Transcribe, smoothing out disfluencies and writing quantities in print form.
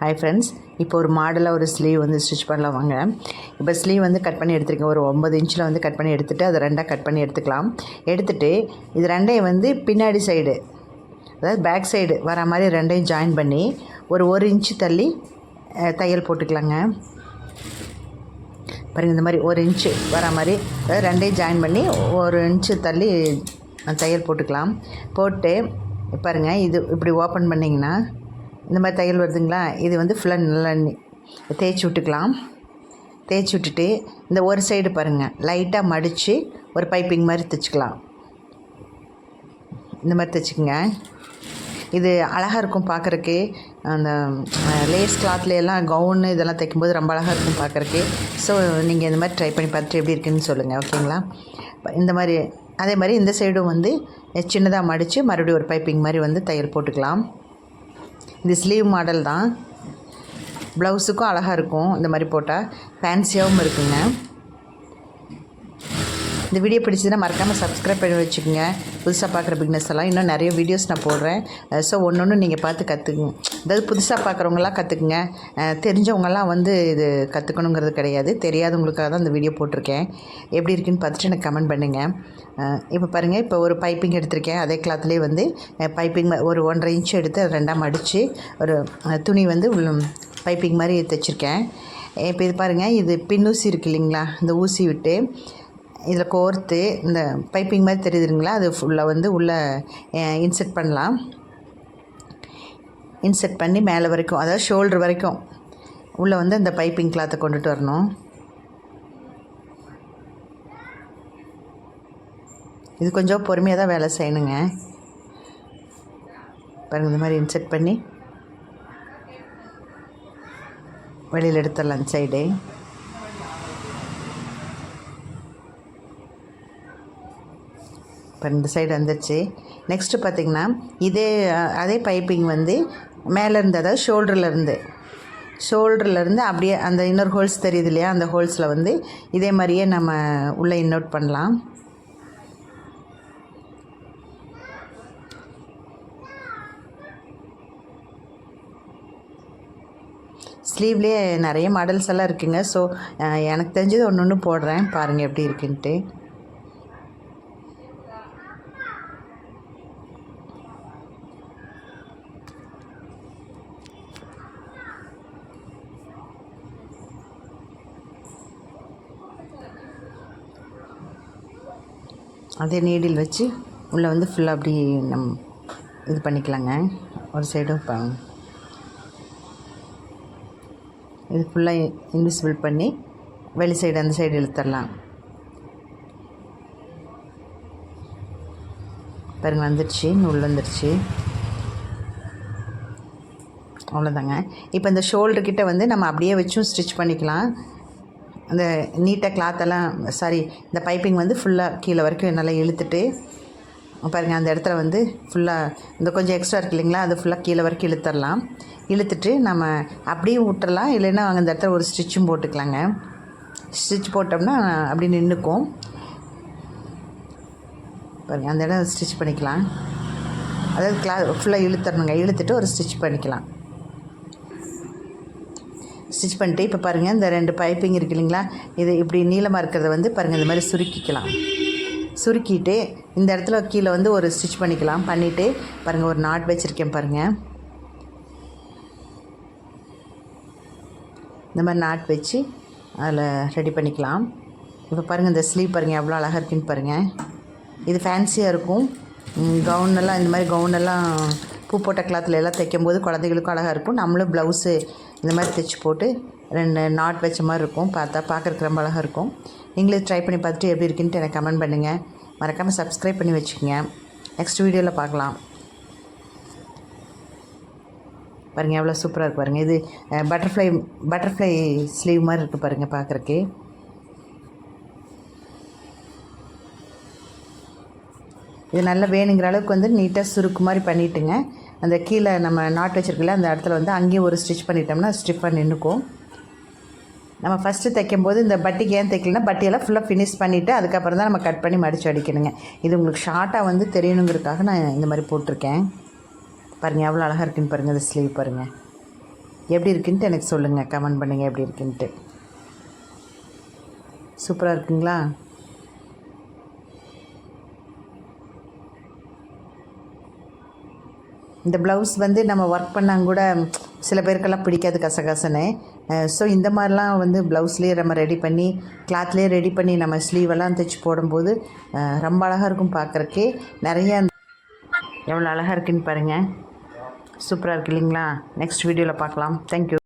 Hi friends, இப்போ ஒரு மாடலாக ஒரு ஸ்லீவ் வந்து ஸ்டிச் பண்ணலாம் வாங்க. இப்போ ஸ்லீவ் வந்து கட் பண்ணி எடுத்துருக்கேன். ஒரு 9 இன்ச்சில் வந்து கட் பண்ணி எடுத்துகிட்டு அதை ரெண்டாக கட் பண்ணி எடுத்துக்கலாம். எடுத்துகிட்டு இது ரெண்டையும் வந்து பின்னாடி சைடு, அதாவது பேக் சைடு வர மாதிரி ரெண்டையும் ஜாயின் பண்ணி ஒரு இன்ச்சு தள்ளி தையல் போட்டுக்கலாங்க. பாருங்கள், இந்த மாதிரி 1 இன்ச்சு வர மாதிரி, அதாவது ரெண்டையும் ஜாயின் பண்ணி 1 இன்ச்சு தள்ளி தையல் போட்டுக்கலாம். போட்டு பாருங்கள், இது இப்படி ஓப்பன் பண்ணிங்கன்னா இந்த மாதிரி தையல் வருதுங்களா. இது வந்து ஃபுல்லாக நல்லா தேய்ச்சி விட்டுக்கலாம். தேய்ச்சி விட்டுட்டு இந்த ஒரு சைடு பாருங்கள் லைட்டாக மடித்து ஒரு பைப்பிங் மாதிரி தைச்சிக்கலாம். இந்த மாதிரி தைச்சிக்கங்க. இது அழகாக இருக்கும் பார்க்குறக்கு. அந்த லேஸ் கிளாத்லையெல்லாம் கவுன்னு இதெல்லாம் தைக்கும்போது ரொம்ப அழகாக இருக்கும் பார்க்குறக்கு. ஸோ நீங்கள் இந்த மாதிரி ட்ரை பண்ணி பார்த்துட்டு எப்படி இருக்குதுன்னு சொல்லுங்கள், ஓகேங்களா. இந்த மாதிரி அதே மாதிரி இந்த சைடும் வந்து சின்னதாக மடித்து மறுபடியும் ஒரு பைப்பிங் மாதிரி வந்து தையல் போட்டுக்கலாம். இது ஸ்லீவ் மாடல் தான். ப்ளவுஸுக்கும் அழகாக இருக்கும் இந்த மாதிரி போட்டால், ஃபேன்சியாகவும் இருக்குங்க. இந்த வீடியோ பிடிச்சதுன்னா மறக்காமல் சப்ஸ்கிரைப் பண்ணி வச்சுக்கோங்க. புதுசாக பார்க்குற பிக்னஸ் எல்லாம் இன்னும் நிறைய வீடியோஸ் நான் போடுறேன். ஸோ ஒன்று நீங்கள் பார்த்து கற்றுக்குங்க. அதாவது புதுசாக பார்க்குறவங்களாம் கற்றுக்குங்க. தெரிஞ்சவங்களாம் வந்து இது கற்றுக்கணுங்கிறது கிடையாது. தெரியாதவங்களுக்காக தான் இந்த வீடியோ போட்டிருக்கேன். எப்படி இருக்குன்னு பார்த்துட்டு எனக்கு கமெண்ட் பண்ணுங்கள். இப்போ பாருங்கள், இப்போ ஒரு பைப்பிங் எடுத்திருக்கேன். அதே கிளாத்லேயே வந்து பைப்பிங் ஒரு 1.5 இன்ச்சு எடுத்து ரெண்டாக மடித்து ஒரு துணி வந்து பைப்பிங் மாதிரி தைச்சிருக்கேன். இப்போ இது பாருங்கள், இது பின் ஊசி இருக்குது இல்லைங்களா, இந்த ஊசி விட்டு இதில் கோர்த்து இந்த பைப்பிங் மாதிரி தெரியுதுங்களா, அது ஃபுல்லாக வந்து உள்ளே இன்செர்ட் பண்ணலாம். இன்செர்ட் பண்ணி மேலே வரைக்கும், அதாவது ஷோல்டர் வரைக்கும் உள்ளே வந்து இந்த பைப்பிங் கிளாத்தை கொண்டுட்டு வரணும். இது கொஞ்சம் பொறுமையாக தான் வேலை செய்யணுங்க. பாருங்கள், இந்த மாதிரி இன்செர்ட் பண்ணி வெளியில் எடுத்துடலாம். அந்த சைடு இப்போ இந்த சைடு வந்துடுச்சு. நெக்ஸ்ட்டு பார்த்திங்கன்னா அதே பைப்பிங் வந்து மேலேருந்து, அதாவது ஷோல்டர்லேருந்து அப்படியே அந்த இன்னொரு ஹோல்ஸ் தெரியுது இல்லையா, அந்த ஹோல்ஸில் வந்து இதே மாதிரியே நம்ம உள்ளே இன்னோட் பண்ணலாம். ஸ்லீவ்லேயே நிறைய மாடல்ஸ் எல்லாம் இருக்குங்க. ஸோ எனக்கு தெரிஞ்சது ஒன்று போடுறேன், பாருங்கள் எப்படி இருக்குன்ட்டு. அதே நீடில் வச்சு உள்ளே வந்து ஃபுல்லாக அப்படி இது பண்ணிக்கலாங்க. ஒரு சைடும் இது ஃபுல்லாக இன்விசிபிள் பண்ணி வெளி சைடு அந்த சைடு இழுத்துடலாம். பாருங்கள், வந்துடுச்சு, நூல் வந்துடுச்சு. அவ்வளோதாங்க. இப்போ இந்த ஷோல்டர்கிட்ட வந்து நம்ம அப்படியே வச்சும் ஸ்டிச் பண்ணிக்கலாம். அந்த நீட்டாக கிளாத்தெல்லாம் இந்த பைப்பிங் வந்து ஃபுல்லாக கீழே வரைக்கும் நல்லா இழுத்துட்டு பாருங்கள், அந்த இடத்துல வந்து ஃபுல்லாக இந்த கொஞ்சம் எக்ஸ்ட்ரா இருக்குது இல்லைங்களா, அது ஃபுல்லாக கீழே வரைக்கும் இழுத்துடலாம். இழுத்துட்டு நம்ம அப்படியே விட்டுறலாம், இல்லைன்னா அந்த இடத்துல ஒரு ஸ்டிச்சும் போட்டுக்கலாங்க. ஸ்டிச் போட்டோம்னா அப்படி நின்றுக்கும். பாருங்கள், அந்த இடம் ஸ்டிச் பண்ணிக்கலாம். அதாவது ஃபுல்லாக இழுத்துடணுங்க. இழுத்துட்டு ஒரு ஸ்டிச் பண்ணிக்கலாம். ஸ்டிச் பண்ணிட்டு இப்போ பாருங்கள், இந்த 2 பைப்பிங் இருக்குது இல்லைங்களா, இது இப்படி நீளமாக இருக்கிறத வந்து பாருங்கள் இந்த மாதிரி சுருக்கிக்கலாம். சுருக்கிட்டு இந்த இடத்துல கீழே வந்து ஒரு ஸ்டிச் பண்ணிக்கலாம். பண்ணிவிட்டு பாருங்கள், ஒரு நாட் வச்சுருக்கேன் பாருங்கள். இந்த மாதிரி நாட் வச்சு அதில் ரெடி பண்ணிக்கலாம். இப்போ பாருங்கள், இந்த ஸ்லீவ் பாருங்கள் எவ்வளோ அழகாக இருக்குன்னு பாருங்கள். இது ஃபேன்சியாக இருக்கும். கவுனெல்லாம் இந்த மாதிரி கவுனெல்லாம் பூ போட்ட கிளாத்தில் எல்லாம் தைக்கும்போது குழந்தைகளுக்கும் அழகாக இருக்கும். நம்மளும் ப்ளவுஸு இந்த மாதிரி தைச்சி போட்டு 2 நாட் வச்ச மாதிரி இருக்கும். பார்க்குறதுக்கு ரொம்ப அழகாக இருக்கும். நீங்களே ட்ரை பண்ணி பார்த்துட்டு எப்படி இருக்குன்ட்டு எனக்கு கமெண்ட் பண்ணுங்கள். மறக்காமல் சப்ஸ்கிரைப் பண்ணி வச்சுக்கோங்க. நெக்ஸ்ட் வீடியோவில் பார்க்கலாம். பாருங்கள், எவ்வளோ சூப்பராக இருக்குது பாருங்கள். இது பட்டர்ஃப்ளை ஸ்லீவ் மாதிரி இருக்குது பாருங்கள் பார்க்குறக்கு. இது நல்லா வேணுங்கிற அளவுக்கு வந்து நீட்டாக சுருக்கு மாதிரி பண்ணிவிட்டுங்க. அந்த கீழே நம்ம நாட் வச்சுருக்கல அந்த இடத்துல வந்து அங்கேயும் ஒரு ஸ்டிச் பண்ணிட்டோம்னா ஸ்டிஃபாக நின்றுக்கும். நம்ம ஃபஸ்ட்டு தைக்கும்போது இந்த பட்டிக்கு ஏன் தைக்கலன்னா, பட்டியெல்லாம் ஃபுல்லாக ஃபினிஷ் பண்ணிவிட்டு அதுக்கப்புறம் தான் நம்ம கட் பண்ணி மடித்து அடிக்கணுங்க. இது உங்களுக்கு ஷார்ட்டாக வந்து தெரியணுங்கிறதுக்காக நான் இந்த மாதிரி போட்டிருக்கேன். பாருங்கள், எவ்வளோ அழகாக இருக்குன்னு பாருங்கள். இந்த ஸ்லீவ் பாருங்கள். எப்படி இருக்குன்ட்டு எனக்கு சொல்லுங்கள், கமெண்ட் பண்ணுங்கள் எப்படி இருக்குன்ட்டு. சூப்பராக இருக்குங்களா? இந்த ப்ளவுஸ் வந்து நம்ம ஒர்க் பண்ணாங்க கூட சில பேருக்கெல்லாம் பிடிக்காது கசகசன்னு. ஸோ இந்த மாதிரிலாம் வந்து ப்ளவுஸ்லேயே நம்ம ரெடி பண்ணி கிளாத்லேயே ரெடி பண்ணி நம்ம ஸ்லீவெல்லாம் தைச்சி போடும்போது ரொம்ப அழகாக இருக்கும் பார்க்குறக்கே. நிறைய எவ்வளோ அழகாக இருக்குன்னு பாருங்கள். சூப்பராக இருக்கு இல்லைங்களா? நெக்ஸ்ட் வீடியோவில் பார்க்கலாம். தேங்க்யூ.